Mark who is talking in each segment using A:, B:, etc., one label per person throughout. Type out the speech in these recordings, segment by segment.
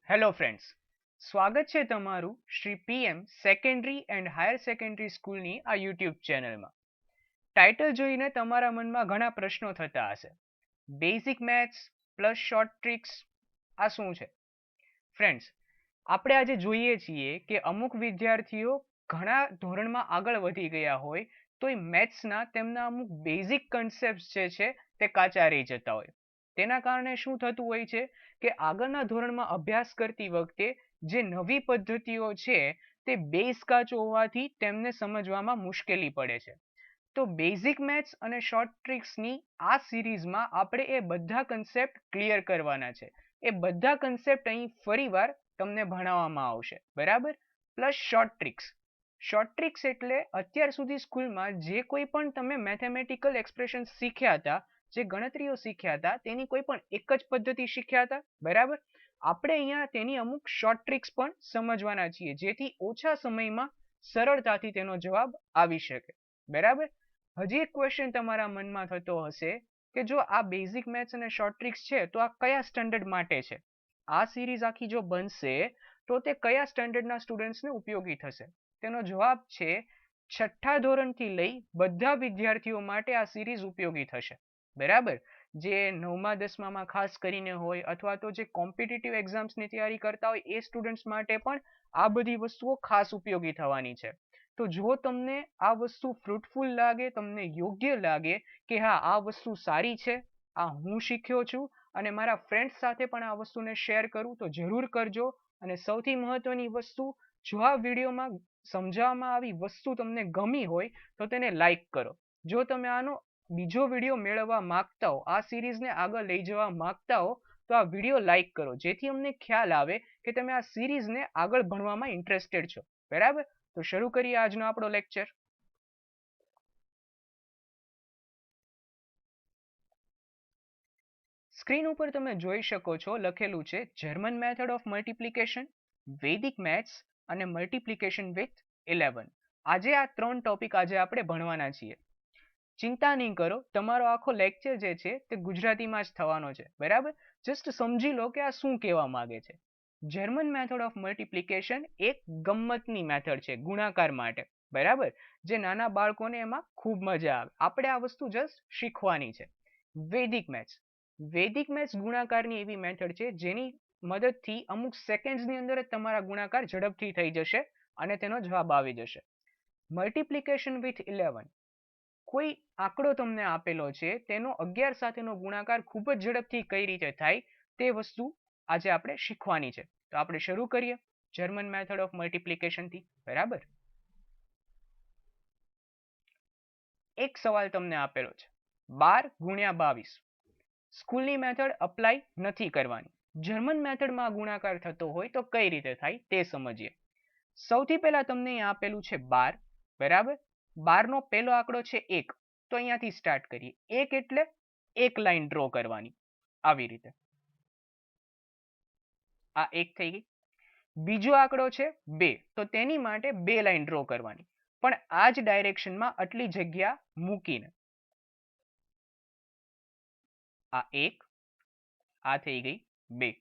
A: Hello friends, સ્વાગત છે તમારું Shri PM secondary and higher secondary સ્કૂલની આ યુટ્યુબ ચેનલમાં. ટાઇટલ જોઈને તમારા મનમાં ઘણા પ્રશ્નો થતા હશે. Basic maths plus short tricks આ શું છે? ફ્રેન્ડ્સ, આપણે આજે જોઈએ છીએ કે અમુક વિદ્યાર્થીઓ ઘણા ધોરણમાં આગળ વધી ગયા હોય તો એ મેથ્સના તેમના અમુક બેઝિક કન્સેપ્ટ જે છે તે કાચા રહી જતા હોય. તેના કારણે શું થતું હોય છે કે આગળના ધોરણમાં અભ્યાસ કરતી વખતે જે નવી પદ્ધતિઓ છે તે બેઝ કાચો હોવાથી તેમને સમજવામાં મુશ્કેલી પડે છે. તો બેઝિક મેથ્સ અને શોર્ટ ટ્રિક્સની આ સિરીઝમાં આપણે એ બધા કન્સેપ્ટ ક્લિયર કરવાના છે. એ બધા કન્સેપ્ટ અહીં ફરીવાર તમને ભણાવવામાં આવશે, બરાબર? Plus short tricks. Short tricks એટલે અત્યાર સુધી સ્કૂલમાં જે કોઈ પણ તમે મેથેમેટિકલ એક્સપ્રેશન શીખ્યા હતા, જે ગણતરીઓ શીખ્યા હતા, તેની કોઈ પણ એક જ પદ્ધતિ શીખ્યા હતા, બરાબર? આપણે અહીંયા તેની અમુક શોર્ટ ટ્રિક્સ પણ સમજવાના છીએ, જેથી ઓછા સમયમાં સરળતાથી તેનો જવાબ આવી શકે, બરાબર? હજી એક ક્વેશ્ચન તમારા મનમાં થતો હશે કે જો આ બેઝિક મેથ્સ અને શોર્ટ ટ્રિક્સ છે તો આ કયા સ્ટાન્ડર્ડ માટે છે? આ સિરીઝ આખી જો બનશે તો તે કયા સ્ટાન્ડર્ડના સ્ટુડન્ટ્સને ઉપયોગી થશે? તેનો જવાબ છે છઠ્ઠા ધોરણથી લઈ બધા વિદ્યાર્થીઓ માટે આ સિરીઝ ઉપયોગી થશે, બરાબર? જે 9મા 10મામાં ખાસ કરીને હોય અથવા તો જે કોમ્પિટિટિવ એક્ઝામ્સની તૈયારી કરતા હોય એ સ્ટુડન્ટ્સ માટે પણ આ બધી વસ્તુઓ ખાસ ઉપયોગી થવાની છે. તો જો તમને આ વસ્તુ ફ્રૂટફુલ લાગે, તમને યોગ્ય લાગે કે હા આ વસ્તુ સારી છે, આ હું શીખ્યો છું અને મારા ફ્રેન્ડ્સ સાથે પણ આ વસ્તુને શેર કરું, તો જરૂર કરજો. અને સૌથી મહત્વની વસ્તુ, જો આ વિડીયોમાં સમજાવવામાં આવી વસ્તુ તમને ગમી હોય તો તેને લાઈક કરો. જો તમે આનો બીજો વિડીયો મેળવવા માંગતા હો, આ સિરીઝને આગળ લઈ જવા માંગતા હો, તો આ વિડીયો લાઈક કરો, જેથી અમને ખ્યાલ આવે કે તમે આ સિરીઝને આગળ ભણવામાં ઇન્ટરેસ્ટેડ છો, બરાબર? તો શરૂ કરીએ આજનો આપણો લેક્ચર. સ્ક્રીન ઉપર તમે જોઈ શકો છો લખેલું છે જર્મન મેથડ ઓફ મલ્ટિપ્લિકેશન, વૈદિક મેથ્સ અને મલ્ટિપ્લિકેશન વિથ 11. આજે આ 3 ટોપિક આજે આપણે ભણવાના છીએ. ચિંતા નહીં કરો, તમારો આખો લેક્ચર જે છે તે ગુજરાતીમાં જ થવાનો છે, બરાબર? જસ્ટ સમજી લો કે આ શું કહેવા માંગે છે. જર્મન મેથડ ઓફ મલ્ટિપ્લિકેશન એક ગમ્મતની મેથડ છે ગુણાકાર માટે, બરાબર? જે નાના બાળકોને એમાં ખૂબ મજા આવે. આપણે આ વસ્તુ જસ્ટ શીખવાની છે. વૈદિક મેથ્સ. વૈદિક મેથ્સ ગુણાકારની એવી મેથડ છે જેની મદદથી અમુક સેકન્ડ્સની અંદર જ તમારા ગુણાકાર ઝડપથી થઈ જશે અને તેનો જવાબ આવી જશે. Multiplication with 11. કોઈ આંકડો તમને આપેલો છે, તેનો 11 સાથેનો ગુણાકાર ખૂબ જ ઝડપથી કઈ રીતે થાય તે વસ્તુ આજે આપણે શીખવાની છે. તો આપણે શરૂ કરીએ જર્મન મેથડ ઓફ મલ્ટિપ્લિકેશનથી, બરાબર? એક સવાલ તમને આપેલો છે, 12 ગુણ્યા 22. સ્કૂલની મેથડ અપ્લાય નથી કરવાની. જર્મન મેથડમાં ગુણાકાર થતો હોય તો કઈ રીતે થાય તે સમજીએ. સૌથી પહેલા તમને અહીં આપેલું છે 12, બરાબર? 12 નો પહેલો આંકડો છે 1, તો અહીંયાથી સ્ટાર્ટ કરીએ. 1 એટલે એક લાઈન ડ્રો કરવાની, આવી રીતે. આ 1 થઈ ગઈ. બીજો આંકડો છે 2, તો તેની માટે 2 લાઈન ડ્રો કરવાની, પણ આ જ ડાયરેક્શનમાં આટલી જગ્યા મૂકીને. આ 1, આ થઈ ગઈ 2,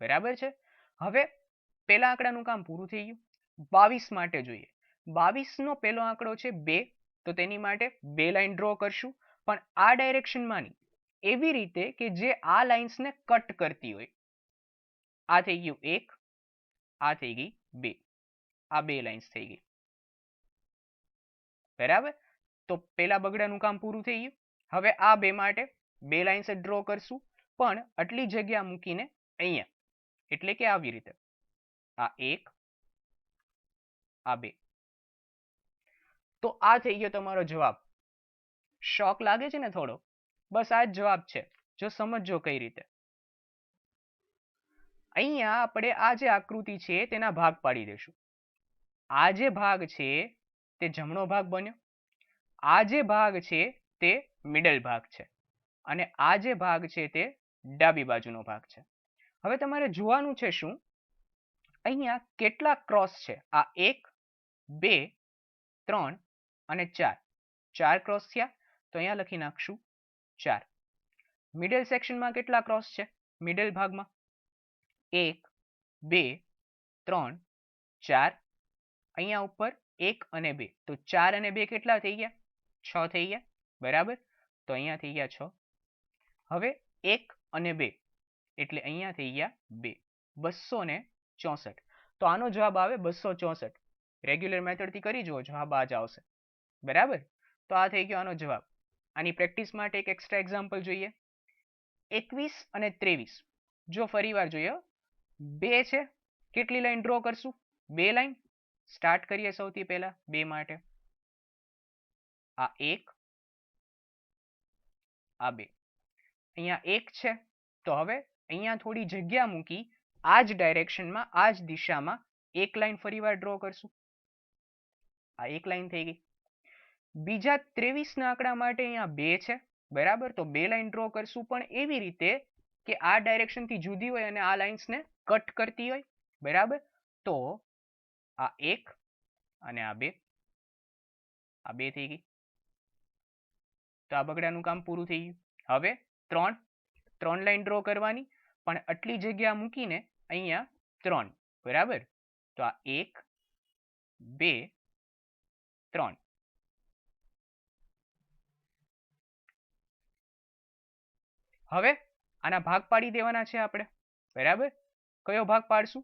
A: બરાબર છે? હવે પહેલા આંકડાનું કામ પૂરું થઈ ગયું. 22 માટે જોઈએ. 22 નો પહેલો આંકડો છે 2, તો તેની માટે 2 લાઈન ડ્રો કરશું, પણ આ ડાયરેક્શનમાં નહીં, એવી રીતે કે જે આ લાઇન્સને કટ કરતી હોય. આ થઈ ગયું 1, આ થઈ ગઈ 2, આ 2 લાઇન્સ થઈ ગઈ, બરાબર? તો પહેલા બગડાનું કામ પૂરું થઈ ગયું. હવે આ બે માટે 2 લાઇન્સ ડ્રો કરશું, પણ આટલી જગ્યા મૂકીને અહીંયા, એટલે કે આવી રીતે. આ 1, આ 2. તો આ થઈ ગયો તમારો જવાબ. શોક લાગે છે ને થોડો? બસ આ જ જવાબ છે. જો સમજો કઈ રીતે. અહીંયા આપણે આ જે આકૃતિ છે તેના ભાગ પાડી દઈશું. આ જે ભાગ છે તે જમણો ભાગ બન્યો, આ જે ભાગ છે તે મિડલ ભાગ છે, અને આ જે ભાગ છે તે ડાબી બાજુનો ભાગ છે. હવે તમારે જોવાનું છે શું, અહીંયા કેટલા ક્રોસ છે? આ 1, 2, 3 અને 4. 4 ક્રોસ થયા, તો અહીંયા લખી નાખશું 4. મિડલ સેક્શનમાં કેટલા ક્રોસ છે? મિડલ ભાગમાં 1, 2 3 4 અહીંયા ઉપર 1 અને 2 તો 4 અને 2 કેટલા થઈ ગયા? 6 થઈ ગયા. બરાબર, તો અહીંયા થઈ ગયા 6. હવે 1 અને 2 એટલે અહીંયા થઈ ગયા 2. 264. તો આનો જવાબ આવે 264. રેગ્યુલર મેથડથી કરી જુઓ, જવાબ આ જ આવશે. બરાબર, તો આ થઈ ગયો આનો જવાબ. આની પ્રેક્ટિસ માટે એક એક્સ્ટ્રા એક્ઝામ્પલ જોઈએ. 21 અને 23. જો ફરી વાર જોઈએ, 2 છે, કેટલી લાઈન ડ્રો કરશું? 2 લાઈન. સ્ટાર્ટ કરીએ સૌથી પહેલા 2 માટે. આ 1, આ 2. અહીંયા 1 છે, તો હવે અહીંયા થોડી જગ્યા મૂકી આ જ ડાયરેક્શનમાં, આ જ દિશામાં એક લાઈન ફરીવાર ડ્રો કરશું. આ એક લાઈન થઈ ગઈ. બીજા 23 ના આંકડા માટે અહીંયા 2 છે. બરાબર, તો 2 લાઈન ડ્રો કરશું, પણ એવી રીતે કે આ ડાયરેક્શનથી જુદી હોય અને આ લાઇન્સને કટ કરતી હોય. બરાબર, તો આ 1 અને આ 2, આ 2 થઈ ગઈ. તો આ બગડાનું કામ પૂરું થઈ ગયું. હવે 3 લાઈન ડ્રો કરવાની, પણ આટલી જગ્યા મૂકીને અહીંયા 3. બરાબર, તો આ 1 2 3. હવે આના ભાગ પાડી દેવાના છે આપણે. બરાબર, કયો ભાગ પાડશું?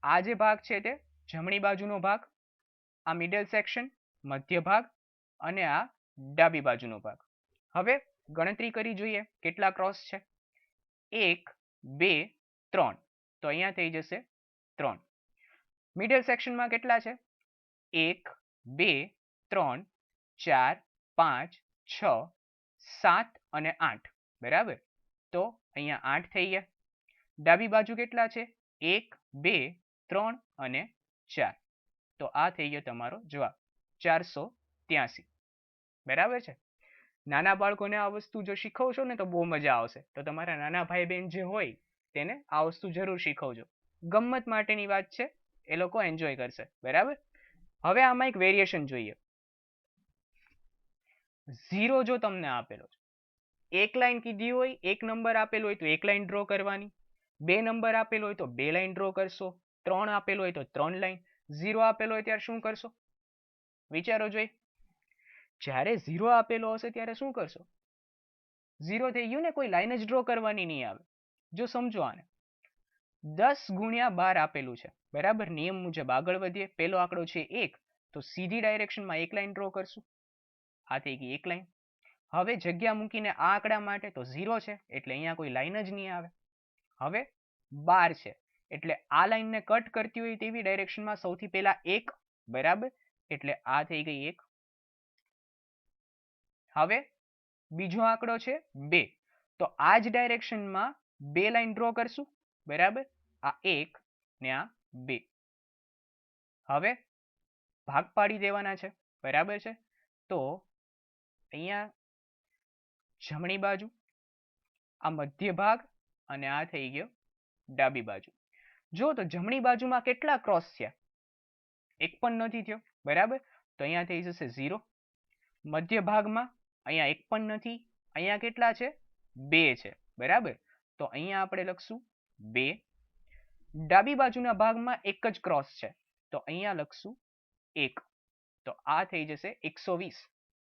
A: આ જે ભાગ છે તે જમણી બાજુનો ભાગ, આ મિડલ સેક્શન મધ્ય ભાગ, અને આ ડાબી બાજુનો ભાગ. હવે ગણતરી કરી જોઈએ કેટલા ક્રોસ છે. 1 2 3, તો અહીંયા થઈ જશે 3. મિડલ સેક્શનમાં કેટલા છે? 1 2 3 4 5 6 7 અને 8. બરાબર, તો અહીંયા 8 થઈ ગયા. ડાબી બાજુ કેટલા છે? 1 2 3 અને 4. તો આ થઈ ગયો તમારો જવાબ 483. બરાબર છે. નાના બાળકોને આ વસ્તુ જો શીખવશો ને તો બહુ મજા આવશે. તો તમારા નાના ભાઈ બહેન જે હોય તેને આ વસ્તુ જરૂર શીખવજો. ગમ્મત માટેની વાત છે, એ લોકો એન્જોય કરશે. બરાબર, હવે આમાં એક વેરિએશન જોઈએ. 0 જો તમને આપેલો છે, એક લાઈન કીધી હોય, એક નંબર આપેલો હોય તો એક લાઈન ડ્રો કરવાની. 2 નંબર આપેલો હોય તો 2 લાઈન ડ્રો કરશો. 3 આપેલો હોય તો 3 લાઈન. 0 આપેલો હોય ત્યારે શું કરશો? વિચારો જોઈ. જ્યારે 0 આપેલો હશે ત્યારે શું કરશો? 0 થઈ ગયું ને, કોઈ લાઈન જ ડ્રો કરવાની નહીં આવે. જો સમજો આને, 10 ગુણ્યા 12 આપેલું છે. બરાબર, નિયમ મુજબ આગળ વધીએ. પહેલો આંકડો છે 1, તો સીધી ડાયરેક્શનમાં એક લાઈન ડ્રો કરશું. આ થઈ ગઈ એક લાઈન. હવે જગ્યા મૂકીને આ આંકડા માટે તો 0 છે એટલે અહીંયા કોઈ લાઈન જ નહીં આવે. હવે 12 છે એટલે આ લાઈનને કટ કરતી હોય તેવી ડાયરેક્શનમાં સૌથી પહેલા 1. બરાબર, એટલે આ થઈ ગઈ 1. હવે બીજો આંકડો છે 2, તો આ જ ડાયરેક્શનમાં 2 લાઈન ડ્રો કરશું. બરાબર, આ 1 ને આ 2. હવે ભાગ પાડી દેવાના છે. બરાબર છે, તો અહીંયા જમણી બાજુ, આ મધ્ય ભાગ, અને આ થઈ ગયો ડાબી બાજુ. જો તો જમણી બાજુમાં કેટલા ક્રોસ થયા? એક પણ નથી થયો. બરાબર, તો અહીંયા થઈ જશે 0. મધ્ય ભાગમાં અહીંયા એક પણ નથી. અહીંયા કેટલા છે? 2 છે. બરાબર, તો અહીંયા આપણે લખશું 2. ડાબી બાજુના ભાગમાં એક જ ક્રોસ છે, તો અહીંયા લખશું 1. તો આ થઈ જશે 120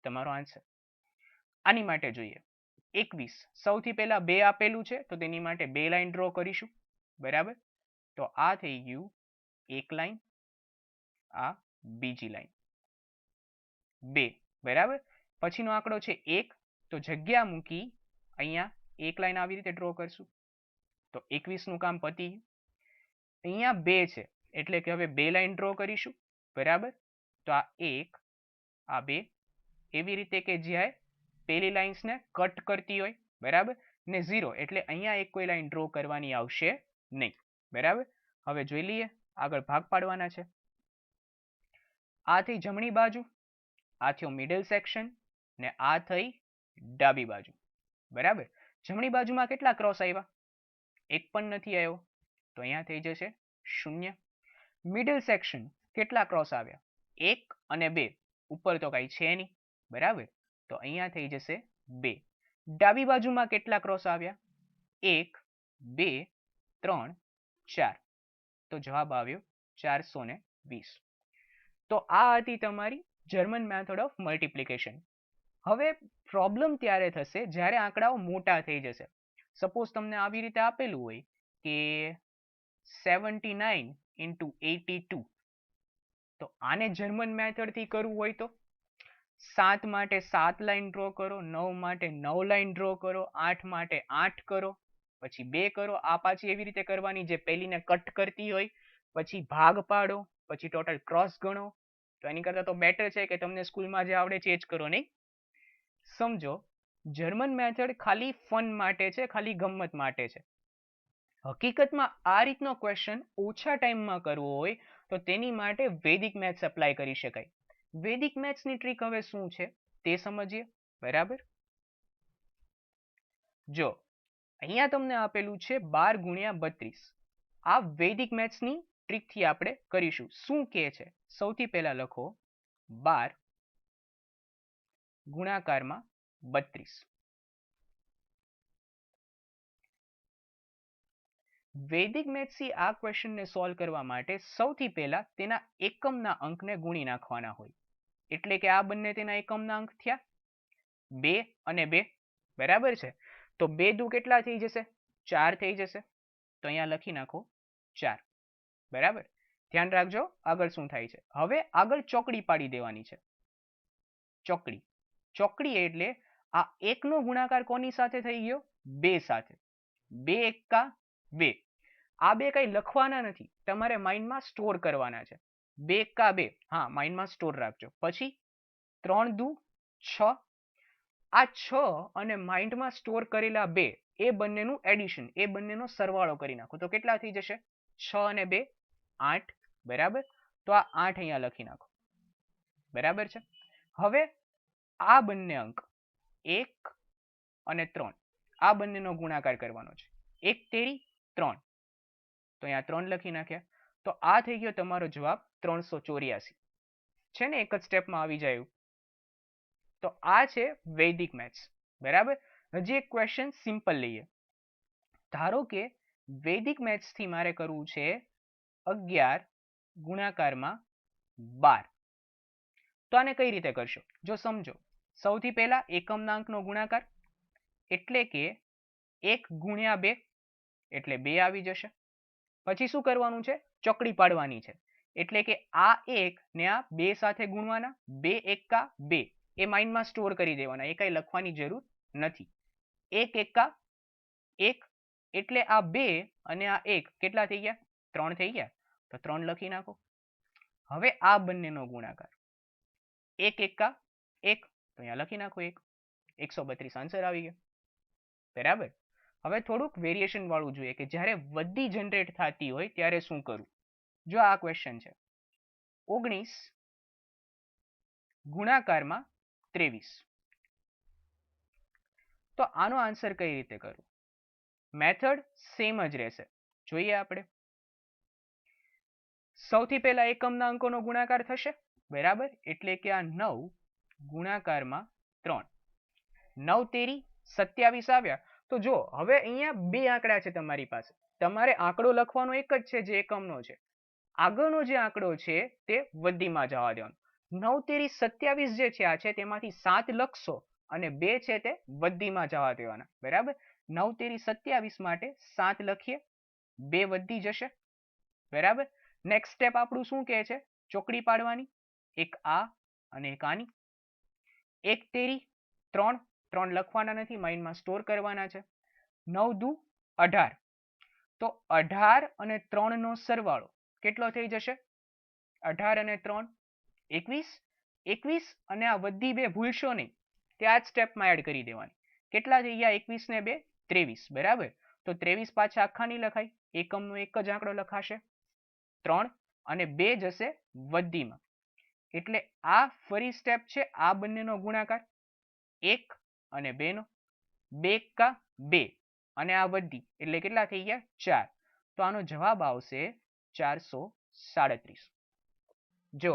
A: તમારો આન્સર. આની માટે જોઈએ 21. સૌથી પહેલા 2 આપેલું છે તો તેની માટે 2 લાઈન ડ્રો કરીશું. બરાબર, તો આ થઈ ગયું એક લાઈન, આ બીજી લાઈન 2. બરાબર, પછીનો આંકડો છે 1, તો જગ્યા મૂકી અહીંયા એક લાઈન આવી રીતે ડ્રો કરશું. તો 21 નું કામ પતી. અહીંયા 2 છે એટલે કે હવે 2 લાઈન ડ્રો કરીશું. બરાબર, તો આ 1, આ 2, એવી રીતે કે જ્યાં પેલી લાઇન્સને કટ કરતી હોય. બરાબર, ને 0 એટલે અહીંયા એક કોઈ લાઈન ડ્રો કરવાની આવશે નહીં. બરાબર, હવે જોઈ લઈએ આગળ ભાગ પાડવાના છે. આ થઈ જમણી બાજુ, આ થયો મિડલ સેક્શન, ને આ થઈ ડાબી બાજુ. બરાબર, જમણી બાજુમાં કેટલા ક્રોસ આવ્યા? એક પણ નથી આવ્યો, તો અહીંયા થઈ જશે 0. મિડલ સેક્શન કેટલા ક્રોસ આવ્યા? 1 અને 2. ઉપર તો કઈ છે નહીં. બરાબર, તો અહીંયા થઈ જશે 2. ડાબી બાજુમાં કેટલા ક્રોસ આવ્યા? 1 2 3 4. તો જવાબ આવ્યો 420. તો આ હતી તમારી જર્મન મેથડ ઓફ મલ્ટિપ્લિકેશન. હવે પ્રોબ્લેમ ત્યારે થશે જ્યારે આંકડાઓ મોટા થઈ જશે. સપોઝ તમને આવી રીતે આપેલું હોય કે 79 into 82. તો આને જર્મન મેથડથી કરવું હોય તો 7 માટે 7 લાઈન ડ્રો કરો, 9 માટે 9 લાઈન ડ્રો કરો, 8 માટે 8 કરો, પછી 2 કરો. આ પાછી એવી રીતે કરવાની જે પહેલીને કટ કરતી હોય, પછી ભાગ પાડો, પછી ટોટલ ક્રોસ ગણો. તો એની કરતાં તો બેટર છે કે તમને સ્કૂલમાં જે આવડે છે એ જ કરો, નહીં? સમજો, જર્મન મેથડ ખાલી ફન માટે છે, ખાલી ગમ્મત માટે છે. હકીકતમાં આ રીતનો ક્વેશ્ચન ઓછા ટાઈમમાં કરવો હોય તો તેની માટે વૈદિક મેથ્સ એપ્લાય કરી શકાય. વૈદિક મેથ્સની ટ્રીક હવે શું છે તે સમજીએ. બરાબર, જો અહીંયા તમને આપેલું છે 12 ગુણ્યા 32. આ વૈદિક મેથ્સની ટ્રીકથી આપણે કરીશું. શું કહે છે? સૌથી પહેલા લખો 12 ગુણાકારમાં 32. વૈદિક મેથ્સથી આ ક્વેશ્ચનને સોલ્વ કરવા માટે સૌથી પહેલા તેના એકમના અંકને ગુણી નાખવાના હોય. એટલે કે આ બંને તેના એકમના અંક થયા 2 અને 2. બરાબર છે? તો 2 દુ કેટલા થઈ જશે? 4 થઈ જશે. તો અહીંયા લખી નાખો 4. બરાબર, ધ્યાન રાખજો આગળ શું થાય છે. હવે આગળ ચોકડી પાડી દેવાની છે. ચોકડી, ચોકડી એટલે આ 1 નો ગુણાકાર કોની સાથે થઈ ગયો? 2 સાથે. 2 એકા 2. આ બે કઈ લખવાના નથી, તમારે માઇન્ડમાં સ્ટોર કરવાના છે. 2 એકા 2, હા, માઇન્ડમાં સ્ટોર રાખજો. પછી 3 દુ 6. આ 6 અને માઇન્ડમાં સ્ટોર કરેલા 2, એ બંનેનું એડિશન, એ બંનેનો સરવાળો કરી નાખો. તો કેટલા થઈ જશે? 6 અને 2 8. બરાબર, તો આ 8 અહીંયા લખી નાખો. બરાબર છે? હવે આ બંને અંક 1 અને 3, આ બંનેનો ગુણાકાર કરવાનો છે. 1 તેરી 3, તો અહીંયા 3 લખી નાખ્યા. તો આ થઈ ગયો તમારો જવાબ 384. છે ને, એક જ સ્ટેપમાં આવી જાય એવું. તો આ છે વૈદિક મેથ્સ. બરાબર, હજી એક ક્વેશ્ચન સિમ્પલ લઈએ. ધારો કે વૈદિક મેથ્સથી મારે કરવું છે 11 ગુણાકારમાં 12. તો આને કઈ રીતે કરશો? જો સમજો, સૌથી પહેલા એકમના અંકનો ગુણાકાર, એટલે કે 1 ગુણ્યા 2 એટલે 2 આવી જશે. પછી શું કરવાનું છે? ચોકડી પાડવાની છે. એટલે કે આ 1 ને આ 2 સાથે ગુણવાના. 2 એકા 2, એ માઇન્ડમાં સ્ટોર કરી દેવાના, એ કઈ લખવાની જરૂર નથી. 1 એકા 1 એટલે આ 2 અને આ 1 કેટલા થઈ ગયા? 3 થઈ ગયા. તો 3 લખી નાખો. હવે આ બંનેનો ગુણાકાર, 1 એકા 1, તો અહીંયા લખી નાખો 1. 132 આન્સર આવી ગયો. બરાબર, હવે થોડુંક વેરિએશન વાળું જોઈએ કે જ્યારે વધી જનરેટ થતી હોય ત્યારે શું કરવું. જો આ ક્વેશ્ચન છે 19 ગુણાકારમાં 23. તો આનો આન્સર કઈ રીતે કરવું? મેથડ સેમ જ રહેશે. જોઈએ આપણે. સૌથી પહેલા એકમના અંકોનો ગુણાકાર થશે. બરાબર, એટલે કે આ 9 ગુણાકારમાં 3. 9 તેરી 27 આવ્યા. તો જો હવે અહીંયા બે આંકડા છે તમારી પાસે. તમારે આંકડો લખવાનો એક જ છે જે એકમનો છે. આગળનો જે આંકડો છે તે વધીમાં જવા દેવાનો. 9 તેરી 27 જે છે આ છે તેમાંથી 7 લખશો અને 2 છે તે વધીમાં જવા દેવાના. બરાબર, 9 તેરી 27 માટે 7 લખીએ, 2 વધી જશે. બરાબર, નેક્સ્ટ સ્ટેપ આપણું શું કહે છે? ચોકડી પાડવાની. એક આ અને એક આની. 1 તેરી 3, 3 લખવાના નથી, માઇન્ડમાં સ્ટોર કરવાના છે. 9 દુ 18. તો 18 અને 3 નો સરવાળો કેટલો થઈ જશે? 18 અને 3 21. 21 અને આ વધી 2 ભૂલશો નહીં, ત્યાં જ સ્ટેપમાં એડ કરી દેવાની. કેટલા થઈ ગયા? 21 ને 2 23. બરાબર, તો 23 પાછા આખા નહીં લખાય, એકમનો એક જ આંકડો લખાશે. 3 અને 2 જશે વધીમાં. એટલે આ ફરી સ્ટેપ છે આ બંનેનો ગુણાકાર, 1 અને 2 નો. 2 એકા 2 અને આ વધી એટલે કેટલા થઈ ગયા? 4. તો આનો જવાબ આવશે 437. જો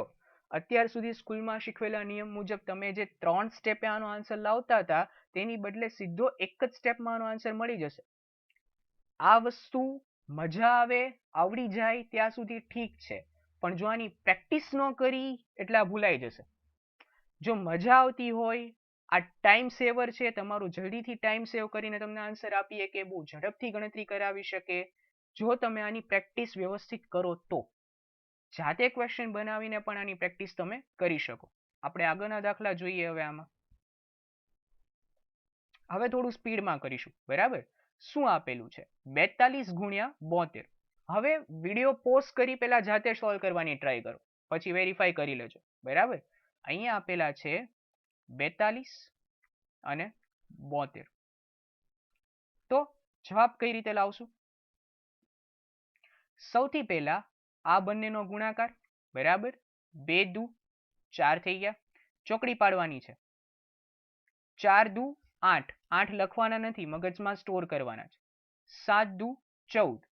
A: અત્યાર સુધી સ્કૂલમાં શીખવેલા નિયમ મુજબ તમે જે 3 સ્ટેપે આનો આન્સર લાવતા હતા તેની બદલે સીધો એક જ સ્ટેપમાં આનો આન્સર મળી જશે. આ વસ્તુ મજા આવે, આવડી જાય ત્યાં સુધી ઠીક છે, પણ જો આની પ્રેક્ટિસ ન કરી એટલે આ ભૂલાઈ જશે. જો મજા આવતી હોય, આ ટાઈમ સેવર છે, તમારું જલ્દીથી ટાઈમ સેવ કરીને તમને આન્સર આપીએ કે બહુ ઝડપથી ગણતરી કરાવી શકે, જો તમે આની પ્રેક્ટિસ વ્યવસ્થિત કરો તો જાતે ક્વેશ્ચન બનાવીને પણ આની પ્રેક્ટિસ તમે કરી શકો. આપણે આગળના દાખલા જોઈએ હવે આમાં. હવે થોડું સ્પીડમાં કરીશું, બરાબર. શું આપેલું છે? 42 ગુણ્યા 72. હવે વિડીયો પોઝ કરી પહેલા જાતે સોલ્વ કરવાની ટ્રાય કરો, પછી વેરીફાઈ કરી લેજો, બરાબર. અહીંયા આપેલા છે 42 અને 72. તો જવાબ કઈ રીતે લાવશું? સૌથી પહેલા આ બંનેનો ગુણાકાર, બરાબર. 2 દુ 4 થઈ ગયા. ચોકડી પાડવાની છે. 4 દુ 8. 8 લખવાના નથી, મગજમાં સ્ટોર કરવાના છે. 7 દુ 14.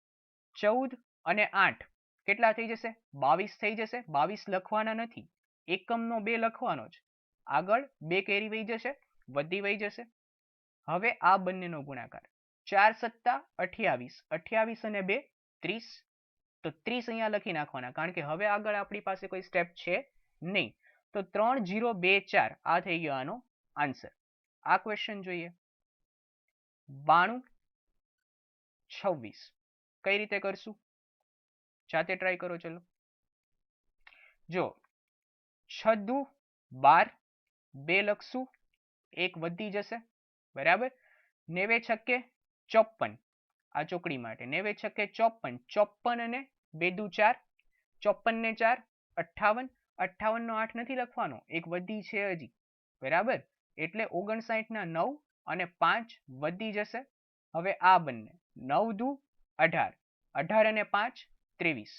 A: 14 અને 8 કેટલા થઈ જશે? 22 થઈ જશે. 22 લખવાના નથી, એકમનો 2 લખવાનો છે. આગળ 2 કેરી વહી જશે, વધી વહી જશે. હવે આ બંનેનો ગુણાકાર, 4 સત્તા 28. 28 અને 2 30. તો 30 અહીંયા લખી નાખવાના, કારણ કે હવે આગળ આપણી પાસે કોઈ સ્ટેપ છે નહીં. તો 3 0 2 4 આ થઈ ગયો આનો આન્સર. આ ક્વેશ્ચન જોઈએ. 92 26 કઈ રીતે કરશું? જાતે ટ્રાય કરો. ચલો જો 6 દુ 12, 2 લખશું, 1 વધી જશે, બરાબર. 9 છક્કે 54, આ ચોકડી માટે 9 છક્કે 54. 54 અને 2 દુ 4, 54 ને 4 58. 58 નો 8 નથી લખવાનો, એક વધી છે હજી, બરાબર. એટલે 59 ના 9 અને 5 વધી જશે. હવે આ બંને 9 દુ 18. 18 અને 5 23.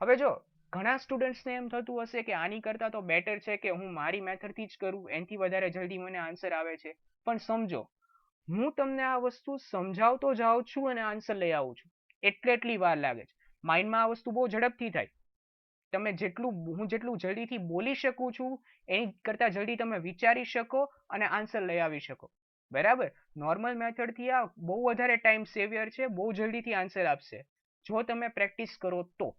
A: હવે જો ઘણા સ્ટુડન્ટ્સને એમ થતું હશે કે આની કરતાં તો બેટર છે કે હું મારી મેથડથી જ કરું, એનાથી વધારે જલ્દી મને આન્સર આવે છે. પણ સમજો, હું તમને આ વસ્તુ સમજાવતો જાઉં છું અને આન્સર લઈ આવું છું, એટલી વાર લાગે છે. માઇન્ડમાં આ વસ્તુ બહુ ઝડપથી થાય. તમે હું જેટલું જલ્દીથી બોલી શકું છું એની કરતાં જલ્દી તમે વિચારી શકો અને આન્સર લઈ આવી શકો, બરાબર. નોર્મલ મેથડથી આ બહુ વધારે ટાઈમ સેવિયર છે, બહુ જલ્દીથી આન્સર આપશે જો તમે પ્રેક્ટિસ કરો તો.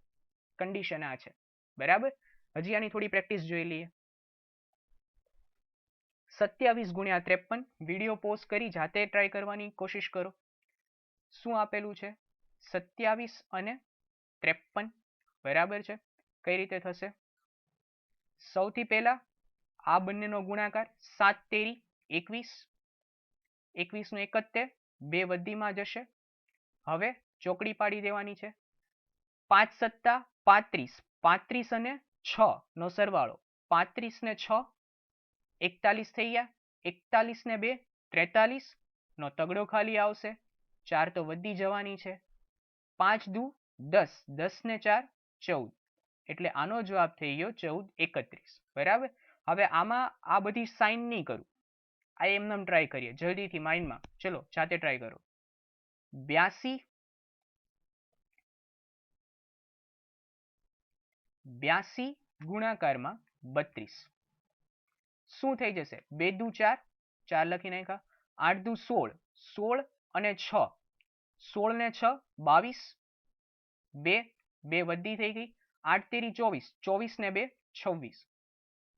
A: કન્ડિશન આ છે, બરાબર. હજી આની થોડી પ્રેક્ટિસ જોઈ લઈએ. 27 ગુણ્યા 53. વિડીયો પોઝ કરી જાતે ટ્રાય કરવાની કોશિશ કરો. શું આપેલું છે? 27 અને 53, બરાબર છે. કઈ રીતે થશે? સૌથી પહેલા આ બંનેનો ગુણાકાર, 7 તેરી 21. 21 નો 71, 2 વધીમાં જશે. હવે ચોકડી પાડી દેવાની છે. 5 સત્તા 35. 35 અને 6 નો સરવાળો, 35 ને 6 41 થઈ ગયા. 41 ને 2 43 નો તગડો ખાલી આવશે. 4 તો વધી જવાની છે. 5 દુ 10. 10 ને 4 14. એટલે આનો જવાબ થઈ ગયો 14 31, બરાબર. હવે આમાં આ બધી સાઇન નહીં કરું, આ એમનેમ ટ્રાય કરીએ જલ્દીથી માઇન્ડમાં. ચલો જાતે ટ્રાય કરો. 82 ગુણાકારમાં 32 શું થઈ જશે? 2 દુ 4, 4 લખી નાખ્યા. 8 દુ 16, 16 અને 6, 16 ને 6 22, 2 વધી થઈ ગઈ. 8 તેરી 24, 24 ને 2 26,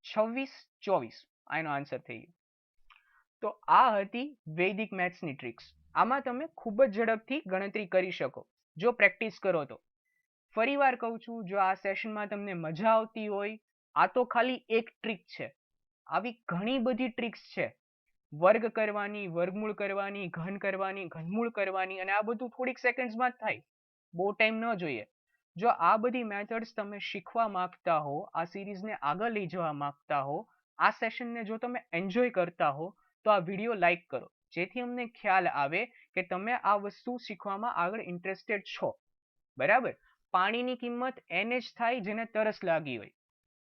A: 26 24 આનો આન્સર થઈ ગયો. તો આ હતી વૈદિક મેથ્સની ટ્રિક્સ. આમાં તમે ખૂબ જ ઝડપથી ગણતરી કરી શકો જો પ્રેક્ટિસ કરો તો. ફરી વાર કહું છું, જો આ સેશનમાં તમને મજા આવતી હોય, આ તો ખાલી એક ટ્રીક છે. આવી ઘણી બધી ટ્રિક્સ છે. વર્ગ કરવાની, વર્ગમૂળ કરવાની, ઘન કરવાની, ઘનમૂળ કરવાની, અને આ બધું થોડીક સેકન્ડ્સમાં જ થાય, બહુ ટાઈમ ન જોઈએ. જો આ બધી મેથડ્સ તમે શીખવા માંગતા હો, આ સિરીઝને આગળ લઈ જવા માંગતા હો, આ સેશનને જો તમે એન્જોય કરતા હો, તો આ વિડીયો લાઈક કરો, જેથી અમને ખ્યાલ આવે કે તમે આ વસ્તુ શીખવામાં આગળ ઇન્ટરેસ્ટેડ છો, બરાબર. પાણીની કિંમત એને જ થાય જેને તરસ લાગી હોય.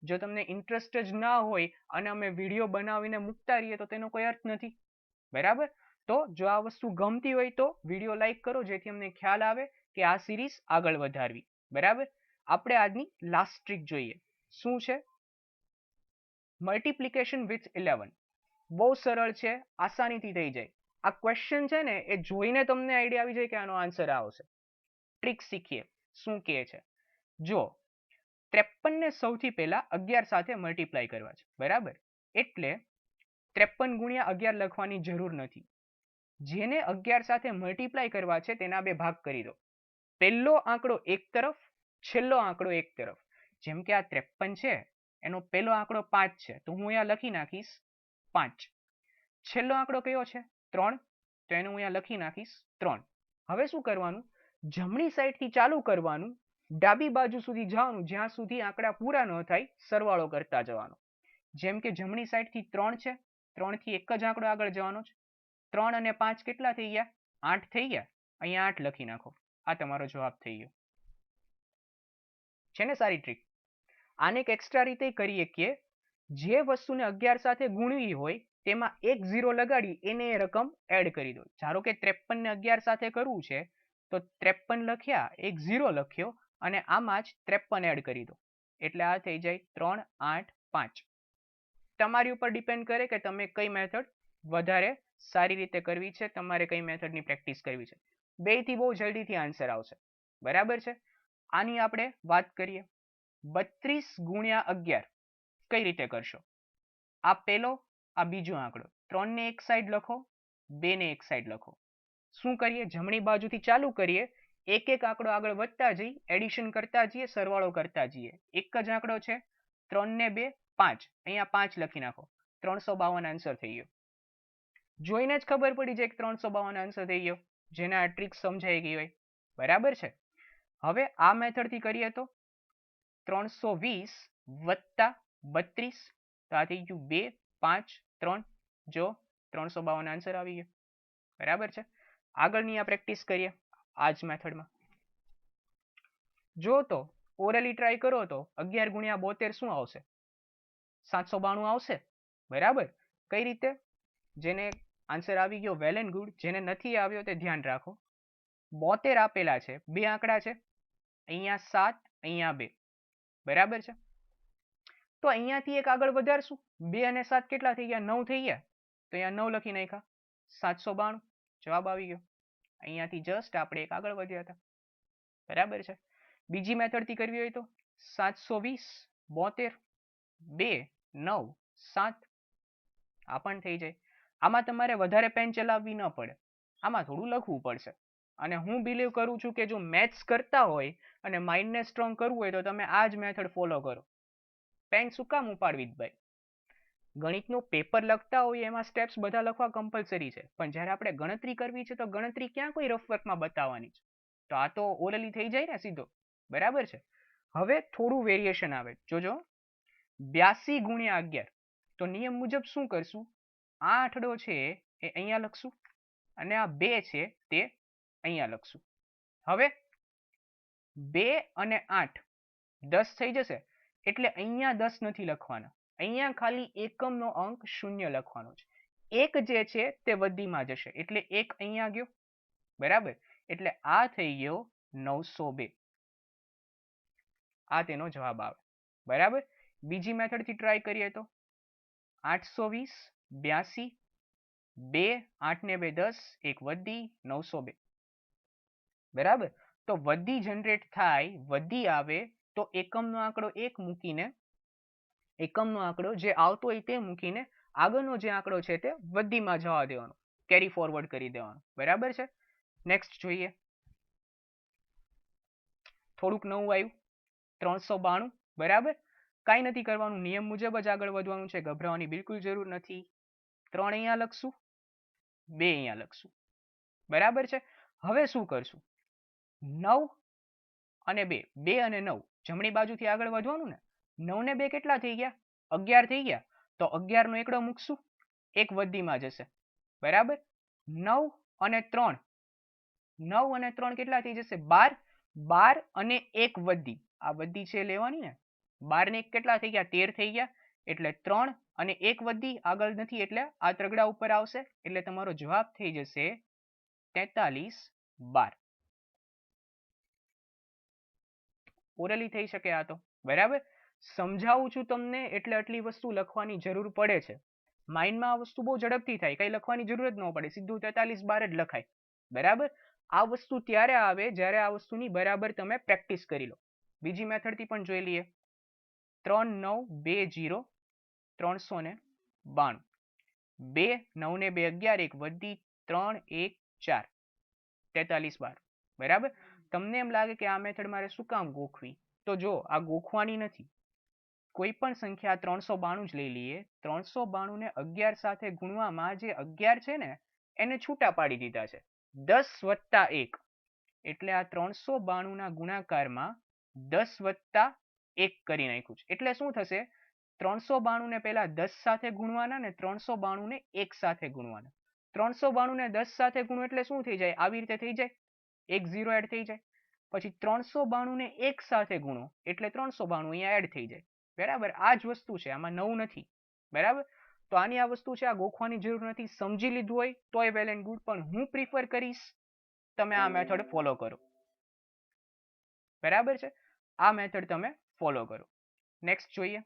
A: જો તમને ઇન્ટરેસ્ટ જ ના હોય અને અમે વિડીયો બનાવીને મૂકતા રહીએ તો તેનો કોઈ અર્થ નથી, બરાબર. તો જો આ વસ્તુ ગમતી હોય તો વિડીયો લાઈક કરો, જેથી અમને ખ્યાલ આવે કે આ સિરીઝ આગળ વધારવી, બરાબર. આપણે આજની લાસ્ટ ટ્રીક જોઈએ. શું છે? Multiplication with 11. બહુ સરળ છે, આસાનીથી થઈ જાય. આ ક્વેશ્ચન છે ને એ જોઈને તમને આઈડિયા આવી જાય કે આનો આન્સર આવશે. ટ્રિક શીખીએ શું કહે છે. જો 53 ને સૌથી પહેલા 11 સાથે મલ્ટીપ્લાય કરવા છે, બરાબર, એટલે 53 ગુણ્યા 11 લખવાની જરૂર નથી. જેને 11 સાથે મલ્ટીપ્લાય કરવા છે તેના બે ભાગ કરી દો. પહેલો આંકડો એક તરફ, છેલ્લો આંકડો એક તરફ. જેમ કે આ 53 છે એનો પહેલો આંકડો 5 છે, તો હું અહીંયા લખી નાખીશ 5. છેલ્લો આંકડો કયો છે 3, તો એનું અહીંયા લખી નાખીશ 3. હવે શું કરવાનું, જમણી સાઈડથી ચાલુ કરવાનું, ડાબી બાજુ સુધી જવાનું જ્યાં સુધી આંકડા પૂરા ન થાય, સરવાળો કરતા જવાનો. જેમ કે જમણી સાઈડથી 3 છે, 3 થી એક જ આંકડો આગળ જવાનો છે. 3 અને 5 કેટલા થઈ ગયા, 8 થઈ ગયા. અહીંયા 8 લખી નાખો. આ તમારો જવાબ થઈ ગયો છે ને. સારી ટ્રીક. આને એક એક્સ્ટ્રા રીતે કરીએ કે જે વસ્તુને 11 સાથે ગુણવી હોય તેમાં એક 0 લગાડી એને એ રકમ એડ કરી દો. ધારો કે 53 ને 11 સાથે કરવું છે તો 53 લખ્યા, એક 0 લખ્યો અને આમાં જ 53 એડ કરી દો, એટલે આ થઈ જાય 3, 8, 5. તમારી ઉપર ડિપેન્ડ કરે કે તમે કઈ મેથડ વધારે સારી રીતે કરવી છે, તમારે કઈ મેથડની પ્રેક્ટિસ કરવી છે. બેથી બહુ જલ્દીથી આન્સર આવશે, બરાબર છે. આની આપણે વાત કરીએ. 32 ગુણ્યા 11 કઈ રીતે કરશો. આ પહેલો, આ બીજો આંકડો, 3 ને એક સાઈડ લખો, 2 ને એક સાઈડ લખો. શું કરીએ, જમણી બાજુથી ચાલુ કરીએ, એક એક આંકડો આગળ વધતા જઈ, એડિશન કરતા જઈએ, સરવાળો કરતા જઈએ. એક જ આંકડો છે, 3 ને 2 5, અહીંયા 5 લખી નાખો. 352 આન્સર થઈ ગયો. જોઈને જ ખબર પડી જાય કે 352 આન્સર થઈ ગયો, જેને આ ટ્રીક સમજાઈ ગઈ હોય, બરાબર છે. હવે આ મેથડથી કરીએ તો 320 વત્તા 32, તો આ થઈ ગયું 2, 5, 3. જો 352 આન્સર આવી ગયો, બરાબર છે. આગળની આ પ્રેક્ટિસ કરીએ આ જ મેથડમાં. જો તો ઓરલી ટ્રાય કરો તો 11 ગુણ્યા 72 શું આવશે, 792 આવશે, બરાબર. કઈ રીતે, જેને આન્સર આવી ગયો વેલ એન્ડ ગુડ, જેને નથી આવ્યો તે ધ્યાન રાખો. 72 આપેલા છે, બે આંકડા છે, અહીંયા 7, અહીંયા 2, બરાબર છે. તો અહીંયાથી એક આગળ વધારશું, 2 અને 7 કેટલા થઈ ગયા, 9 થઈ ગયા, તો અહીંયા 9 લખી નાખ્યા. 792 જવાબ આવી ગયો. અહીંયાથી જસ્ટ આપણે એક આગળ વધ્યા હતા, બરાબર છે. બીજી મેથડથી કરવી હોય તો 720 72 2 9 7, આ પણ થઈ જાય. આમાં તમારે વધારે પેન ચલાવવી ન પડે, આમાં થોડું લખવું પડશે. અને હું બિલીવ કરું છું કે જો મેથ્સ કરતા હોય અને માઇન્ડને સ્ટ્રોંગ કરવું હોય તો તમે આ જ મેથડ ફોલો કરો. પેન શું કામ ઉપાડવી ભાઈ, ગણિતનું પેપર લખતા હોય એમાં સ્ટેપ્સ બધા લખવા કમ્પલસરી છે, પણ જ્યારે આપણે ગણતરી કરવી છે તો ગણતરી ક્યાં કોઈ રફ વર્કમાં બતાવવાની છે, તો આ તો ઓરલી થઈ જાય ને સીધો, બરાબર છે. હવે થોડું વેરિએશન આવે, જોજો. 82 ગુણ્યા 11, તો નિયમ મુજબ શું કરશું, આ આંકડો છે એ અહીંયા લખશું અને આ 2 છે તે અહીંયા લખશું. હવે 2 અને 8 10 થઈ જશે, એટલે અહીંયા 10 નથી લખવાના, અહીંયા ખાલી એકમનો અંક 0 લખવાનો છે. એક જે છે તે વધીમાં જશે, એટલે એક અહીંયા ગયો, બરાબર. એટલે આ થઈ ગયો 902, આ તેનો જવાબ આવે, બરાબર. બીજી મેથડથી ટ્રાય કરીએ તો 820 82 2 8 ને 2 10, એક વધી 902, બરાબર. તો વધી જનરેટ થાય, વધી આવે તો એકમનો આંકડો 1 મૂકીને, એકમનો આંકડો જે આવતો હોય તે મૂકીને આગળનો જે આંકડો છે તે વધીમાં જવા દેવાનો, કેરી ફોરવર્ડ કરી દેવાનો, બરાબર છે. નેક્સ્ટ જોઈએ. થોડુંક નવું આવ્યું 392, બરાબર. કાંઈ નથી કરવાનું, નિયમ મુજબ જ આગળ વધવાનું છે, ગભરાવાની બિલકુલ જરૂર નથી. 3 અહીંયા લખશું, 2 અહીંયા લખશું, બરાબર છે. હવે શું કરશું, 9 અને 2, 2 અને 9 જમણી બાજુથી આગળ વધવાનું ને. 9 ને 2 કેટલા થઈ ગયા, 11 થઈ ગયા, તો 11 નો એકડો મૂકશું, એક વધીમાં જશે, બરાબર. 9 અને 3, 9 અને 3 કેટલા થઈ જશે, 12, 12 અને 1 વધી, આ વધી છે લેવાની ને, 12 ને 1 કેટલા થઈ ગયા, 13 થઈ ગયા, એટલે 3 અને 1 વધી આગળ નથી એટલે આ ત્રગડા ઉપર આવશે, એટલે તમારો જવાબ થઈ જશે 43 12. ઓરલી થઈ શકે આ તો, બરાબર. સમજાવું છું તમને એટલે આટલી વસ્તુ લખવાની જરૂર પડે છે, માઇન્ડમાં આ વસ્તુ બહુ ઝડપથી થાય, કંઈ લખવાની જરૂર જ ન પડે, સીધું 43 બાર જ લખાય. બરાબર. આ વસ્તુ ત્યારે આવે જ્યારે આ વસ્તુની બરાબર તમે પ્રેક્ટિસ કરી લો. બીજી મેથડથી પણ જોઈ લઈએ. 3 9 2 0 392. 2 9 ને 2 11 1 વધી 3 1 4 43 બાર. બરાબર. તમને એમ લાગે કે આ મેથડ મારે શું કામ ગોખવી, તો જો આ ગોખવાની નથી. કોઈ પણ સંખ્યા 392 જ લઈ લઈએ. 392 ને 11 સાથે ગુણવામાં જે 11 છે ને એને છૂટા પાડી દીધા છે. 10 વત્તા 1 એટલે આ 392 ના ગુણાકારમાં 10 વત્તા 1 કરી નાખ્યું છે. એટલે શું થશે? 392 ને પહેલા 10 સાથે ગુણવાના ને 392 ને 1 સાથે ગુણવાના. 392 ને 10 સાથે ગુણો એટલે શું થઈ જાય? આવી રીતે થઈ જાય. 1 0 એડ થઈ જાય. પછી 392 ને 1 સાથે ગુણો એટલે 392 અહીંયા એડ થઈ જાય. બરાબર. આ જ વસ્તુ છે, આમાં નવું નથી. બરાબર. તો આની આ વસ્તુ છે, આ ગોખવાની જરૂર નથી. સમજી લીધું હોય તોય વેલ એન્ડ ગુડ, પણ હું પ્રિફર કરીશ તમે આ મેથડ ફોલો કરો. બરાબર છે. આ મેથડ તમે ફોલો કરો. નેક્સ્ટ જોઈએ.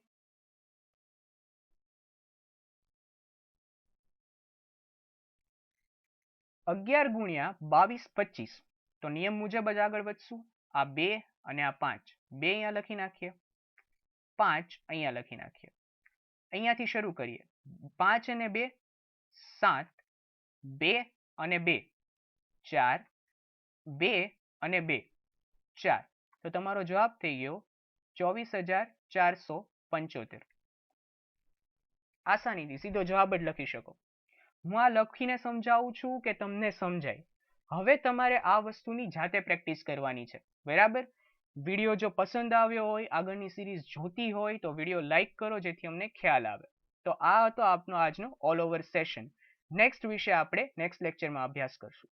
A: 11 ગુણ્યા 22 25. તો નિયમ મુજબ જ આગળ વધશું. આ 2 અને આ 5, 2 અહીંયા લખી નાખીએ, 5 અહીંયા લખી નાખીએ. અહીંયાથી શરૂ કરીએ. 5 અને 2 7, 2 અને 2 4, 2 અને 2 4. તો તમારો જવાબ થઈ ગયો 24,475. આસાનીથી સીધો જવાબ જ લખી શકો. હું આ લખીને સમજાવું છું કે તમને સમજાય. હવે તમારે આ વસ્તુની જાતે પ્રેક્ટિસ કરવાની છે. બરાબર. વિડીયો જો પસંદ આવ્યો હોય, આગળની સિરીઝ જોતી હોય તો વિડીયો લાઈક કરો જેથી અમને ખ્યાલ આવે. તો આ હતો આપનો આજનો ઓલ ઓવર સેશન. નેક્સ્ટ વિશે આપણે નેક્સ્ટ લેક્ચરમાં અભ્યાસ કરશું.